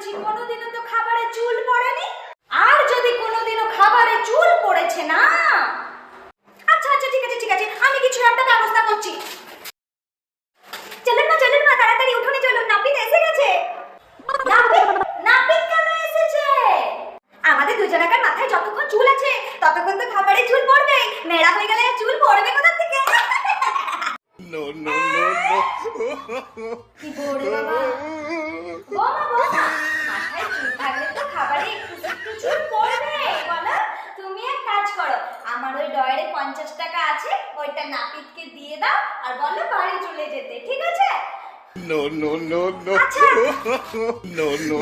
বলছি কোনোদিনও তো খাবারে চুল পড়েনি। আর যদি কোনোদিনও খাবারে চুল পড়েছে না, আচ্ছা আচ্ছা ঠিক আছে ঠিক আছে, আমি কিছু একটা ব্যবস্থা করছি। চলুন না তাড়াতাড়ি উঠোনে চলুন, নাপিত এসে গেছে। নাপিত নাপিত কেন এসেছে? আমাদের দুজনাকার মাথায় যতক্ষণ চুল আছে ততক্ষণ তো খাবারে চুল পড়বে, মেড়া হয়ে গেলে চুল পড়বে কোথা থেকে? No, no, no, no. কি বলে বাবা, বোমা মাথায় চুল থাকলে তো খাবারে একটু একটু চুল পড়বে। বলো, তুমি এক কাজ করো, আমার ওই ডয়ারে 50 টাকা আছে, ওইটা নাপিতকে দিয়ে দাও আর বলো বাড়ি চলে যেতে, ঠিক আছে? No, no, no, no. আচ্ছা। No, no.